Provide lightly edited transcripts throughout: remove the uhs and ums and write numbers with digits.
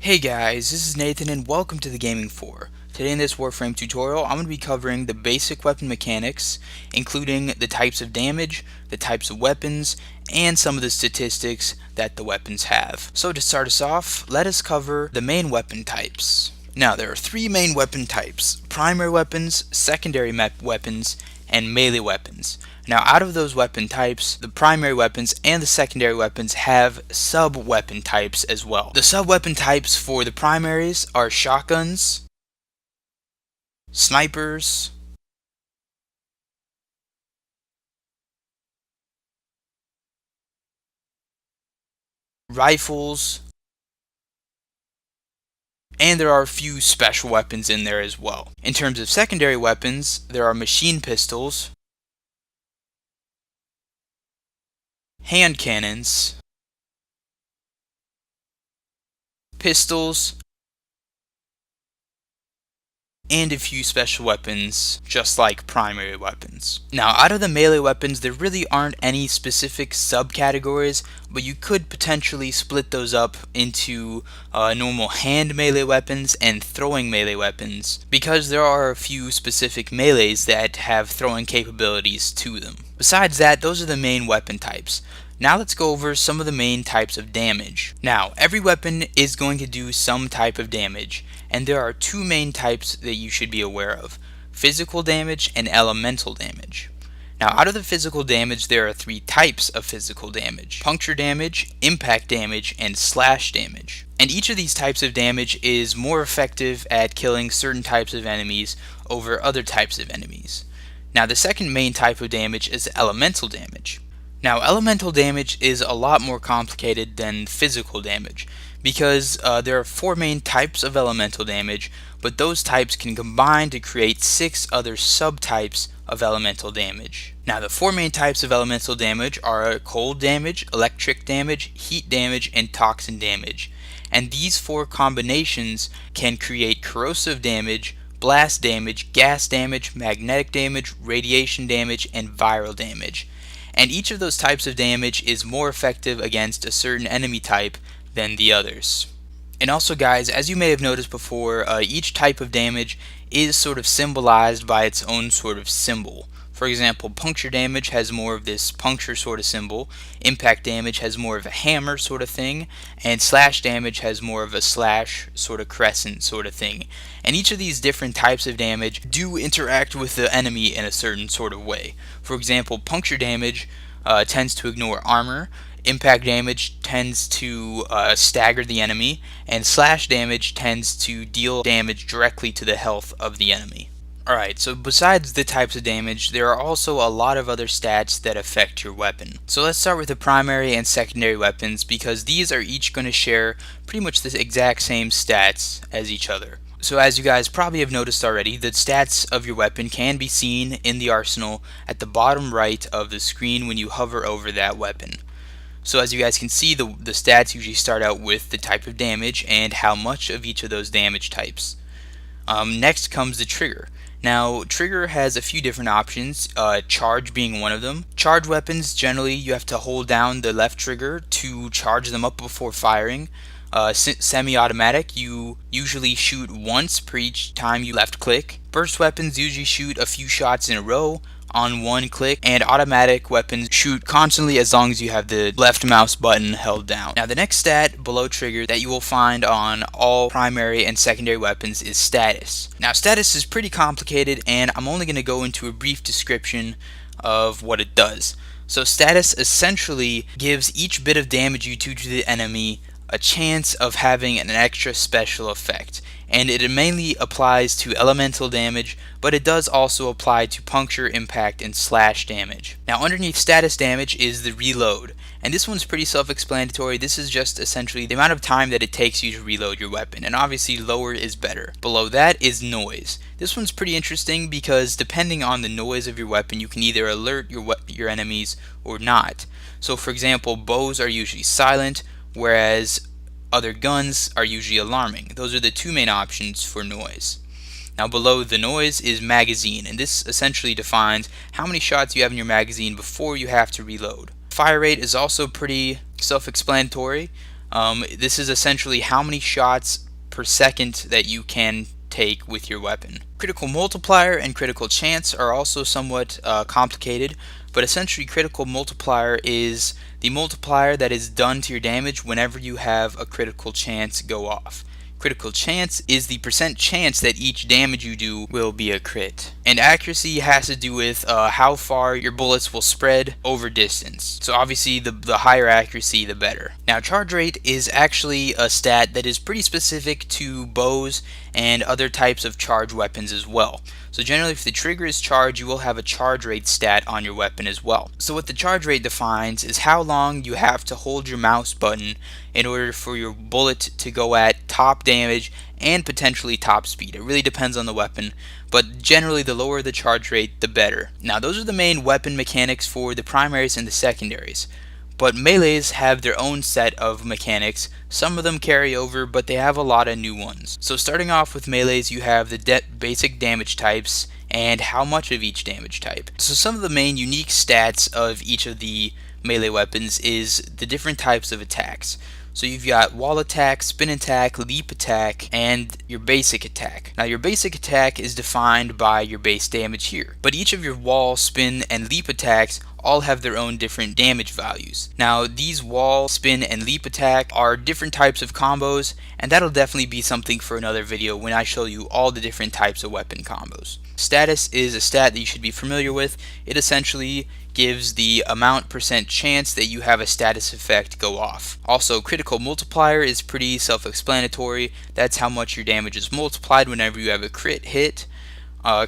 Hey guys, this is Nathan and welcome to the Gaming 4. Today in this Warframe tutorial, I'm going to be covering the basic weapon mechanics, including the types of damage, the types of weapons, and some of the statistics that the weapons have. So to start us off, let us cover the main weapon types. Now there are three main weapon types: primary weapons, secondary weapons, and melee weapons. Now out of those weapon types, the primary weapons and the secondary weapons have sub-weapon types as well. The sub-weapon types for the primaries are shotguns, snipers, rifles, and there are a few special weapons in there as well. In terms of secondary weapons, there are machine pistols, hand cannons, pistols, and a few special weapons, just like primary weapons. Now, out of the melee weapons, there really aren't any specific subcategories, but you could potentially split those up into normal hand melee weapons and throwing melee weapons, because there are a few specific melees that have throwing capabilities to them. Besides that, those are the main weapon types. Now let's go over some of the main types of damage. Now, every weapon is going to do some type of damage, and there are two main types that you should be aware of: physical damage and elemental damage. Now, out of the physical damage, there are three types of physical damage: puncture damage, impact damage, and slash damage. And each of these types of damage is more effective at killing certain types of enemies over other types of enemies. Now, the second main type of damage is elemental damage. Now, elemental damage is a lot more complicated than physical damage, because there are four main types of elemental damage, but those types can combine to create 6 other subtypes of elemental damage. Now, the four main types of elemental damage are cold damage, electric damage, heat damage, and toxin damage. And these four combinations can create corrosive damage, blast damage, gas damage, magnetic damage, radiation damage, and viral damage. And each of those types of damage is more effective against a certain enemy type than the others. And also, guys, as you may have noticed before, each type of damage is sort of symbolized by its own sort of symbol. For example, puncture damage has more of this puncture sort of symbol, impact damage has more of a hammer sort of thing, and slash damage has more of a slash sort of crescent sort of thing. And each of these different types of damage do interact with the enemy in a certain sort of way. For example, puncture damage tends to ignore armor, impact damage tends to stagger the enemy, and slash damage tends to deal damage directly to the health of the enemy. Alright, so besides the types of damage, there are also a lot of other stats that affect your weapon. So let's start with the primary and secondary weapons, because these are each going to share pretty much the exact same stats as each other. So as you guys probably have noticed already, the stats of your weapon can be seen in the arsenal at the bottom right of the screen when you hover over that weapon. So as you guys can see, the stats usually start out with the type of damage and how much of each of those damage types. Next comes the trigger. Now, trigger has a few different options, charge being one of them. Charge weapons, generally you have to hold down the left trigger to charge them up before firing. Semi-automatic, you usually shoot once per each time you left click. Burst weapons usually shoot a few shots in a row on one click, and automatic weapons shoot constantly as long as you have the left mouse button held down. Now, the next stat below trigger that you will find on all primary and secondary weapons is status. Now, status is pretty complicated, and I'm only going to go into a brief description of what it does. So status essentially gives each bit of damage you do to the enemy a chance of having an extra special effect, and it mainly applies to elemental damage, but it does also apply to puncture, impact, and slash damage. Now, underneath status damage is the reload, and this one's pretty self-explanatory. This is just essentially the amount of time that it takes you to reload your weapon, and obviously lower is better. Below that is noise. This one's pretty interesting because depending on the noise of your weapon, you can either alert your enemies or not. So for example, bows are usually silent, whereas other guns are usually alarming. Those are the two main options for noise. Now, below the noise is magazine, and this essentially defines how many shots you have in your magazine before you have to reload. Fire rate is also pretty self-explanatory. This is essentially how many shots per second that you can take with your weapon. Critical multiplier and critical chance are also somewhat complicated, but essentially critical multiplier is the multiplier that is done to your damage whenever you have a critical chance go off. Critical chance is the percent chance that each damage you do will be a crit. And accuracy has to do with how far your bullets will spread over distance. So obviously the higher accuracy, the better. Now charge rate is actually a stat that is pretty specific to bows and other types of charge weapons as well. So generally if the trigger is charged, you will have a charge rate stat on your weapon as well. So what the charge rate defines is how long you have to hold your mouse button in order for your bullet to go at top damage and potentially top speed. It really depends on the weapon, but generally the lower the charge rate, the better. Now those are the main weapon mechanics for the primaries and the secondaries. But melees have their own set of mechanics. Some of them carry over, but they have a lot of new ones. So starting off with melees, you have the basic damage types and how much of each damage type. So some of the main unique stats of each of the melee weapons is the different types of attacks. So you've got wall attack, spin attack, leap attack, and your basic attack. Now your basic attack is defined by your base damage here, but each of your wall, spin, and leap attacks all have their own different damage values. Now these wall, spin, and leap attack are different types of combos, and that'll definitely be something for another video when I show you all the different types of weapon combos. Status is a stat that you should be familiar with. It essentially gives the amount percent chance that you have a status effect go off. Also, critical multiplier is pretty self-explanatory. That's how much your damage is multiplied whenever you have a crit hit.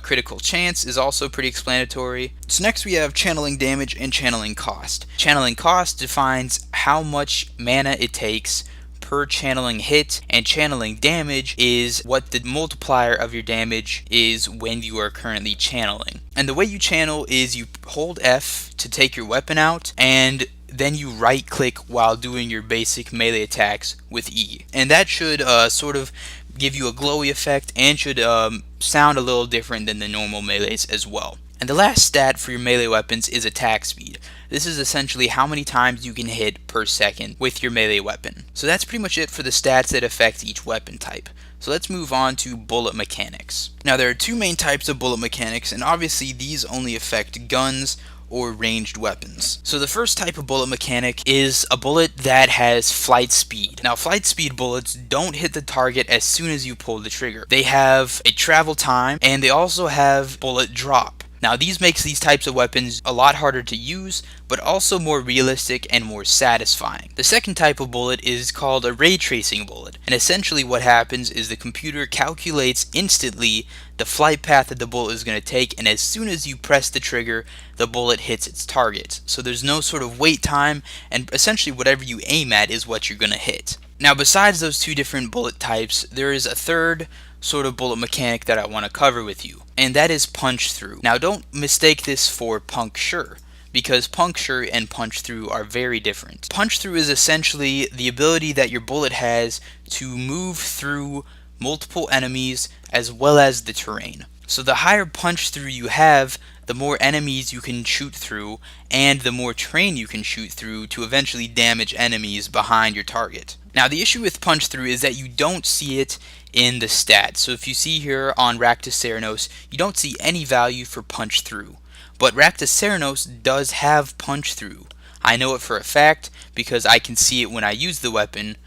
Critical chance is also pretty explanatory. So next we have channeling damage and channeling cost. Channeling cost defines how much mana it takes per channeling hit, and channeling damage is what the multiplier of your damage is when you are currently channeling. And the way you channel is you hold F to take your weapon out, and then you right click while doing your basic melee attacks with E. And that should sort of give you a glowy effect and should sound a little different than the normal melees as well. And the last stat for your melee weapons is attack speed. This is essentially how many times you can hit per second with your melee weapon. So that's pretty much it for the stats that affect each weapon type. So let's move on to bullet mechanics. Now there are two main types of bullet mechanics, and obviously these only affect guns or ranged weapons. So the first type of bullet mechanic is a bullet that has flight speed. Now flight speed bullets don't hit the target as soon as you pull the trigger. They have a travel time, and they also have bullet drop. Now these makes these types of weapons a lot harder to use, but also more realistic and more satisfying. The second type of bullet is called a ray tracing bullet, and essentially what happens is the computer calculates instantly the flight path that the bullet is going to take, and as soon as you press the trigger, the bullet hits its target. So there's no sort of wait time, and essentially whatever you aim at is what you're going to hit. Now besides those two different bullet types, there is a third sort of bullet mechanic that I want to cover with you, and that is punch through. Now don't mistake this for puncture, because puncture and punch through are very different. Punch through is essentially the ability that your bullet has to move through multiple enemies as well as the terrain. So the higher punch through you have, the more enemies you can shoot through, and the more terrain you can shoot through to eventually damage enemies behind your target. Now the issue with punch through is that you don't see it in the stats. So if you see here on Raktus Ceranos, you don't see any value for punch through. But Raktus Ceranos does have punch through. I know it for a fact because I can see it when I use the weapon,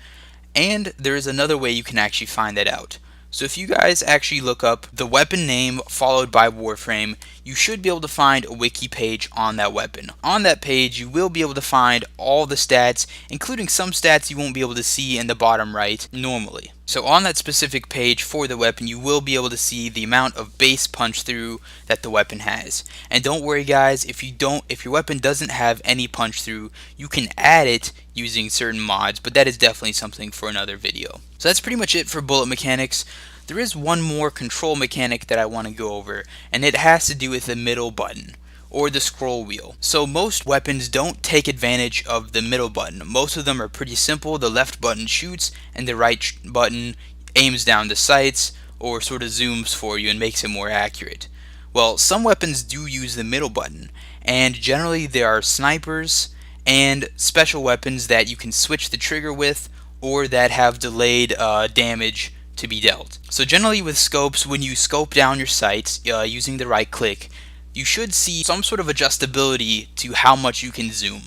and there is another way you can actually find that out. So if you guys actually look up the weapon name followed by Warframe, you should be able to find a wiki page on that weapon. On that page, you will be able to find all the stats, including some stats you won't be able to see in the bottom right normally. So on that specific page for the weapon, you will be able to see the amount of base punch through that the weapon has. And don't worry guys, if your weapon doesn't have any punch through, you can add it using certain mods, but that is definitely something for another video. So that's pretty much it for bullet mechanics. There is one more control mechanic that I want to go over, and it has to do with the middle button, or the scroll wheel. So most weapons don't take advantage of the middle button. Most of them are pretty simple. The left button shoots, and the right button aims down the sights, or sort of zooms for you and makes it more accurate. Well, some weapons do use the middle button, and generally there are snipers and special weapons that you can switch the trigger with, or that have delayed damage to be dealt. So generally with scopes, when you scope down your sights using the right click, you should see some sort of adjustability to how much you can zoom,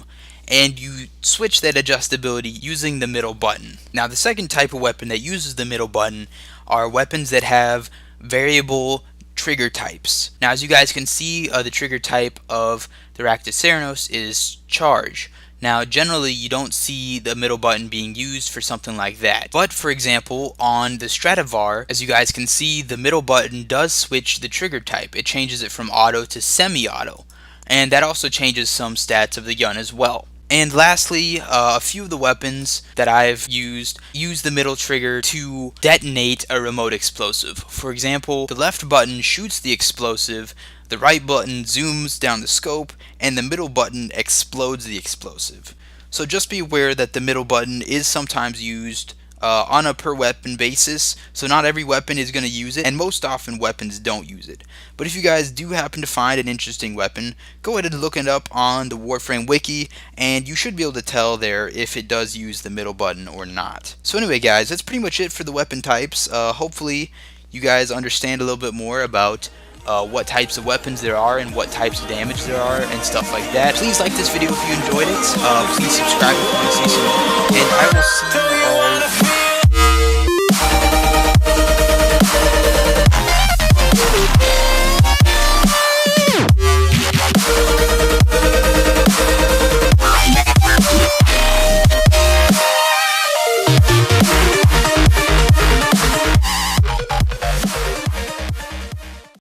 and you switch that adjustability using the middle button. Now the second type of weapon that uses the middle button are weapons that have variable trigger types. Now as you guys can see, the trigger type of the Raktos is charge. Now generally you don't see the middle button being used for something like that, but for example on the Stradivar, as you guys can see, the middle button does switch the trigger type. It changes it from auto to semi-auto, and that also changes some stats of the gun as well. And lastly, a few of the weapons that I've used use the middle trigger to detonate a remote explosive. For example, the left button shoots the explosive, the right button zooms down the scope, and the middle button explodes the explosive. So just be aware that the middle button is sometimes used on a per weapon basis, so not every weapon is going to use it, and most often weapons don't use it. But if you guys do happen to find an interesting weapon, go ahead and look it up on the Warframe wiki, and you should be able to tell there if it does use the middle button or not. So anyway guys, that's pretty much it for the weapon types. Hopefully you guys understand a little bit more about what types of weapons there are and what types of damage there are and stuff like that. Please like this video if you enjoyed it. Please subscribe if you want to see some more. And I will see you all